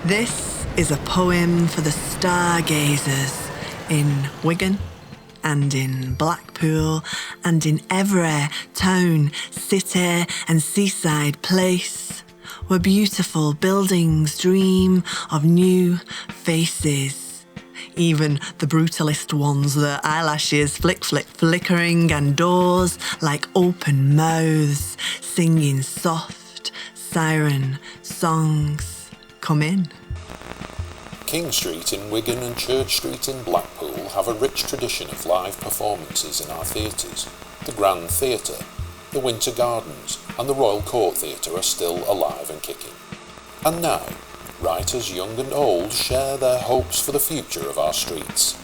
This is a poem for the stargazers in Wigan and in Blackpool and in every town, city and seaside place where beautiful buildings dream of new faces. Even the brutalist ones, their eyelashes flickering and doors like open mouths singing soft siren songs. Come in. King Street in Wigan and Church Street in Blackpool have a rich tradition of live performances in our theatres. The Grand Theatre, the Winter Gardens and the Royal Court Theatre are still alive and kicking. And now, writers young and old share their hopes for the future of our streets.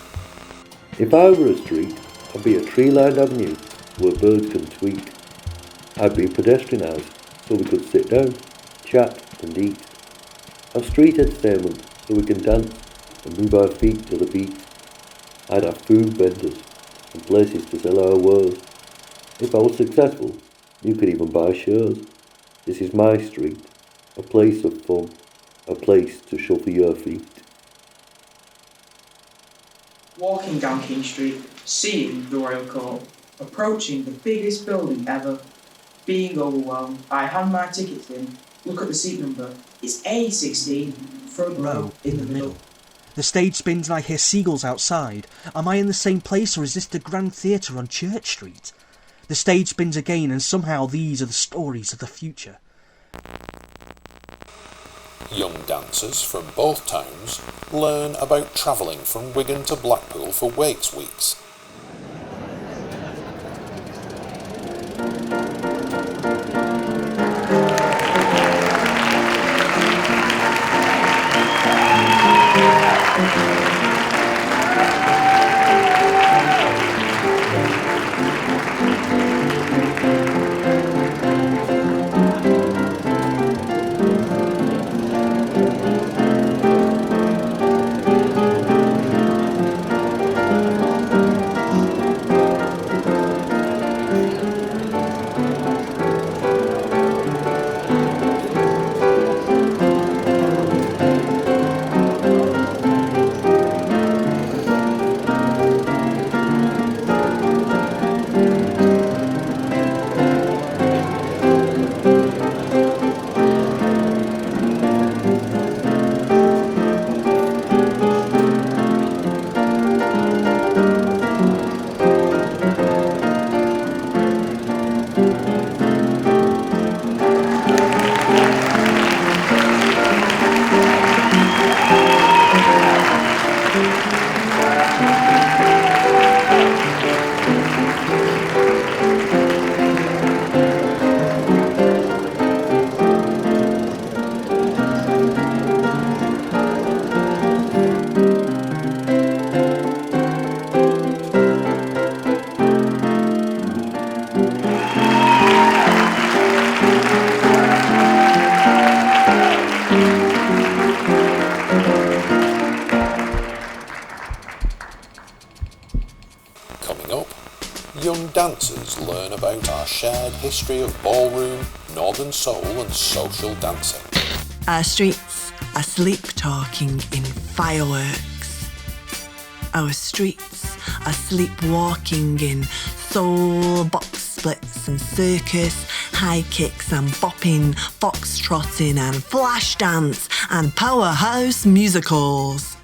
If I were a street, I'd be a tree-lined avenue where birds can tweet. I'd be a pedestrian house so we could sit down, chat and eat. Have street entertainment so we can dance and move our feet to the beat. I'd have food vendors and places to sell our wares. If I was successful, you could even buy shares. This is my street, a place of fun, a place to shuffle your feet. Walking down King Street, seeing the Royal Court, approaching the biggest building ever, being overwhelmed, I hand my tickets in, look at the seat number, it's A16, front row in the middle. The stage spins and I hear seagulls outside. Am I in the same place or is this the Grand Theatre on Church Street? The stage spins again and somehow these are the stories of the future. Young dancers from both towns learn about travelling from Wigan to Blackpool for Wakes Weeks. Young dancers learn about our shared history of ballroom, northern soul and social dancing. Our streets are sleep-talking in fireworks. Our streets are sleepwalking in soul box splits and circus, high kicks and bopping, foxtrotting and flash dance and powerhouse musicals.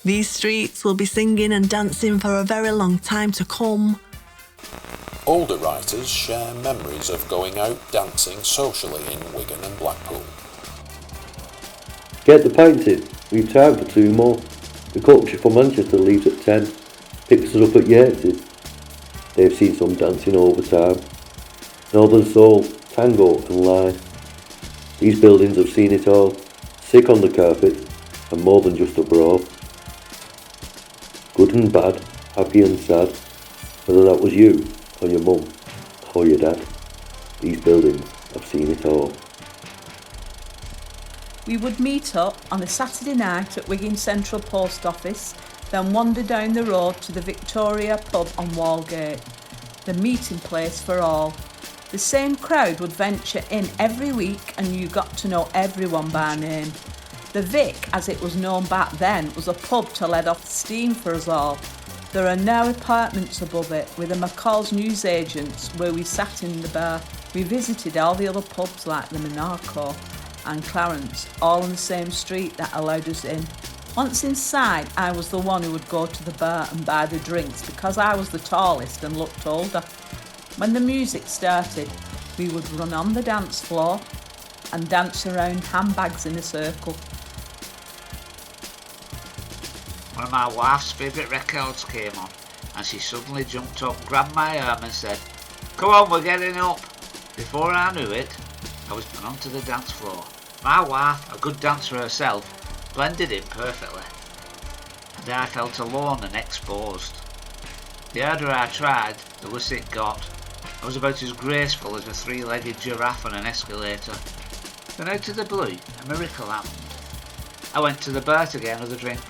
These streets will be singing and dancing for a very long time to come. Older writers share memories of going out dancing socially in Wigan and Blackpool. Get the pints in, we've time for 2 more. The coach from Manchester leaves at 10, picks us up at Yates's. They've seen some dancing over time. Northern soul, tango and line. These buildings have seen it all, sick on the carpet and more than just a brawl. Good and bad, happy and sad, whether that was you or your mum or your dad. These buildings have seen it all. We would meet up on a Saturday night at Wigan Central Post Office, then wander down the road to the Victoria pub on Walgate, the meeting place for all. The same crowd would venture in every week and you got to know everyone by name. The Vic, as it was known back then, was a pub to let off steam for us all. There are now apartments above it, with the McCall's newsagents where we sat in the bar. We visited all the other pubs like the Monaco and Clarence, all on the same street that allowed us in. Once inside, I was the one who would go to the bar and buy the drinks because I was the tallest and looked older. When the music started, we would run on the dance floor and dance around handbags in a circle. One of my wife's favourite records came on and she suddenly jumped up, grabbed my arm and said, "Come on, we're getting up." Before I knew it, I was put onto the dance floor. My wife, a good dancer herself, blended in perfectly, and I felt alone and exposed. The harder I tried, the worse it got. I was about as graceful as a three-legged giraffe on an escalator. Then out of the blue, a miracle happened. I went to the bar to get another drink,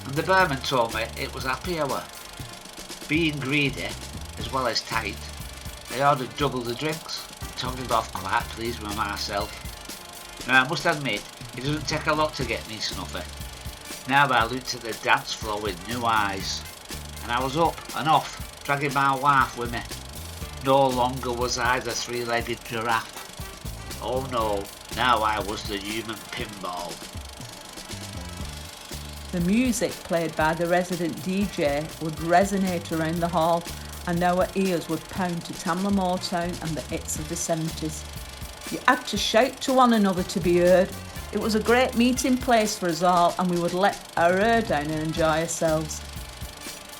and the barman told me it was happy hour. Being greedy, as well as tight, I ordered double the drinks, toddled off quite pleased with myself. Now I must admit, it doesn't take a lot to get me snuffy. Now I looked at the dance floor with new eyes, and I was up and off, dragging my wife with me. No longer was I the three-legged giraffe. Oh no, now I was the human pinball. The music played by the resident DJ would resonate around the hall, and our ears would pound to Tamla Motown and the hits of the 70s. You had to shout to one another to be heard. It was a great meeting place for us all, and we would let our hair down and enjoy ourselves.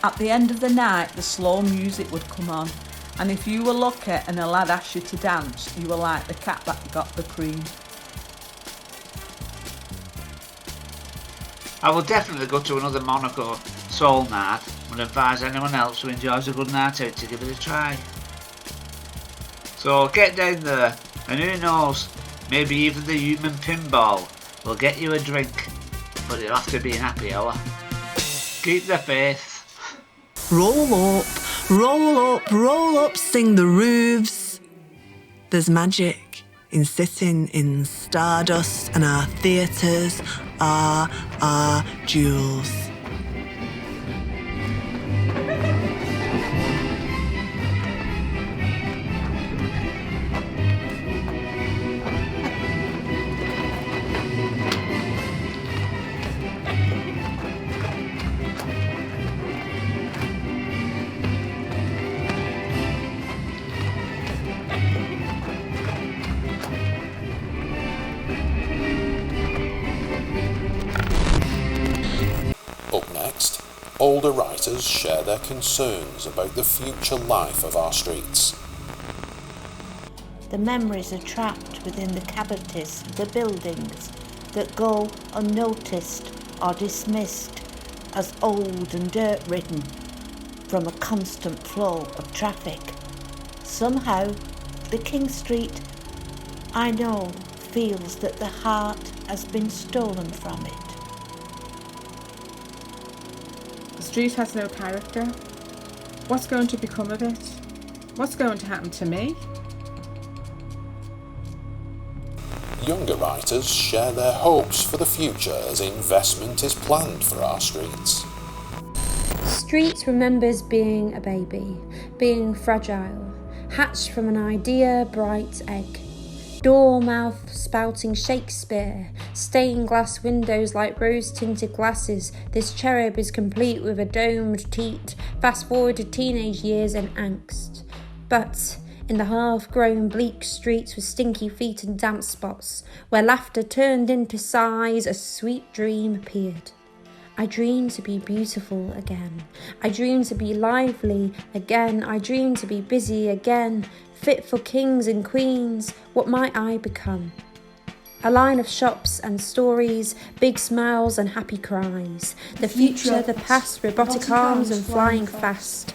At the end of the night, the slow music would come on, and if you were lucky and a lad asked you to dance, you were like the cat that got the cream. I will definitely go to another Monaco soul night and advise anyone else who enjoys a good night out to give it a try. So get down there, and who knows, maybe even the human pinball will get you a drink, but it'll have to be an happy hour. Keep the faith. Roll up, roll up, roll up, sing the roofs. There's magic in sitting in stardust, and our theatres are our jewels. Up next, older writers share their concerns about the future life of our streets. The memories are trapped within the cavities of the buildings that go unnoticed or dismissed as old and dirt-ridden from a constant flow of traffic. Somehow, the King Street, I know, feels that the heart has been stolen from it. The street has no character. What's going to become of it? What's going to happen to me? Younger writers share their hopes for the future as investment is planned for our streets. Street remembers being a baby, being fragile, hatched from an idea bright egg. Door mouth spouting Shakespeare, stained glass windows like rose-tinted glasses. This cherub is complete with a domed teat. Fast forward to teenage years and angst. But in the half-grown bleak streets with stinky feet and damp spots, where laughter turned into sighs, a sweet dream appeared. I dreamed to be beautiful again. I dreamed to be lively again. I dreamed to be busy again. Fit for kings and queens, what might I become? A line of shops and stories, big smiles and happy cries. The future, the past, robotic arms and flying fast.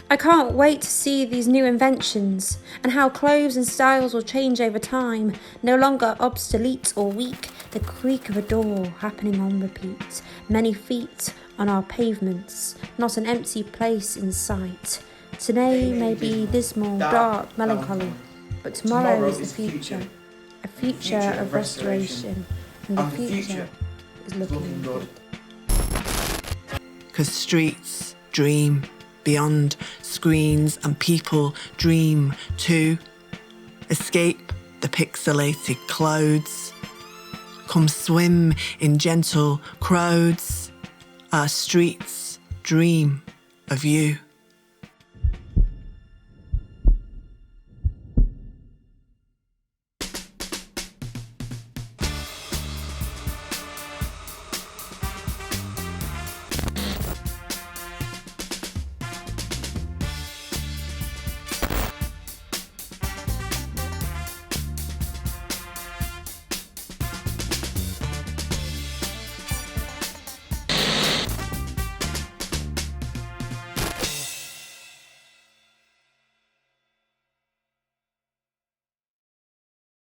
I can't wait to see these new inventions and how clothes and styles will change over time. No longer obsolete or weak, the creak of a door happening on repeat. Many feet on our pavements, not an empty place in sight. Today may be dismal, dark, melancholy, but tomorrow is the future. A future of restoration, and the future is looking good. 'Cause streets dream beyond screens and people dream too. Escape the pixelated clothes. Come swim in gentle crowds. Our streets dream of you.